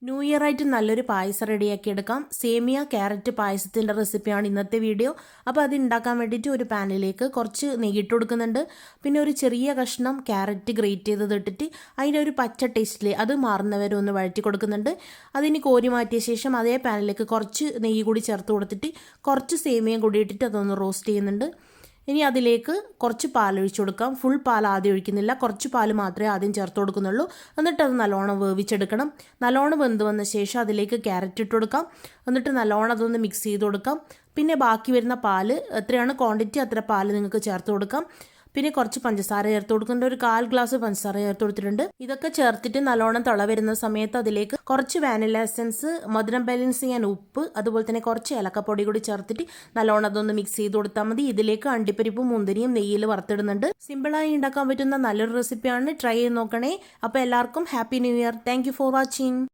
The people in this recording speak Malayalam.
ന്യൂ ഇയർ ആയിട്ട് നല്ലൊരു പായസം റെഡിയാക്കി എടുക്കാം. സേമിയ ക്യാരറ്റ് പായസത്തിൻ്റെ റെസിപ്പിയാണ് ഇന്നത്തെ വീഡിയോ. അപ്പോൾ അത് ഉണ്ടാക്കാൻ വേണ്ടിയിട്ട് ഒരു പാനിലേക്ക് കുറച്ച് നെയ്യിട്ട് കൊടുക്കുന്നുണ്ട്. പിന്നെ ഒരു ചെറിയ കഷ്ണം ക്യാരറ്റ് ഗ്രേറ്റ് ചെയ്തത് ഇട്ടിട്ട് അതിൻ്റെ ഒരു പച്ച ടേസ്റ്റിൽ അത് മാറുന്നവരെ ഒന്ന് വഴറ്റി കൊടുക്കുന്നുണ്ട്. അതിന് കോരി മാറ്റിയ ശേഷം അതേ പാനിലേക്ക് കുറച്ച് നെയ്യ് കൂടി ചേർത്ത് കൊടുത്തിട്ട് കുറച്ച് സേമിയയും കൂടി ഇട്ടിട്ട് അതൊന്ന് റോസ്റ്റ് ചെയ്യുന്നുണ്ട്. ഇനി അതിലേക്ക് കുറച്ച് പാൽ ഒഴിച്ചു കൊടുക്കാം. ഫുൾ പാൽ ആദ്യം ഒഴിക്കുന്നില്ല, കുറച്ച് പാൽ മാത്രമേ ആദ്യം ചേർത്ത് കൊടുക്കുന്നുള്ളൂ. എന്നിട്ട് അത് നല്ലോണം വേവിച്ചെടുക്കണം. നല്ലോണം വെന്ത് വന്ന ശേഷം അതിലേക്ക് ക്യാരറ്റ് ഇട്ട് കൊടുക്കാം. എന്നിട്ട് നല്ലോണം അതൊന്ന് മിക്സ് ചെയ്ത് കൊടുക്കാം. പിന്നെ ബാക്കി വരുന്ന പാൽ എത്രയാണ് ക്വാണ്ടിറ്റി അത്ര പാൽ നിങ്ങൾക്ക് ചേർത്ത് കൊടുക്കാം. പിന്നെ കുറച്ച് പഞ്ചസാര ചേർത്ത് കൊടുക്കുന്നുണ്ട്. ഒരു 1/4 ഗ്ലാസ് പഞ്ചസാര ചേർത്ത് കൊടുത്തിട്ടുണ്ട്. ഇതൊക്കെ ചേർത്തിട്ട് നല്ലോണം തിള വരുന്ന സമയത്ത് അതിലേക്ക് കുറച്ച് വാനില എസൻസ്, മധുരം ബാലൻസ് ചെയ്യാൻ ഉപ്പ്, അതുപോലെ തന്നെ കുറച്ച് ഏലക്കപ്പൊടി കൂടി ചേർത്തിട്ട് നല്ലോണം അതൊന്ന് മിക്സ് ചെയ്ത് കൊടുത്താൽ മതി. ഇതിലേക്ക് അണ്ടിപ്പരിപ്പും മുന്തിരിയും നെയ്യിൽ വറുത്തിടുന്നുണ്ട്. സിമ്പിളായി ഉണ്ടാക്കാൻ പറ്റുന്ന നല്ലൊരു റെസിപ്പിയാണ്. ട്രൈ ചെയ്ത് നോക്കണേ. അപ്പോൾ എല്ലാവർക്കും happy new year. Thank for watching.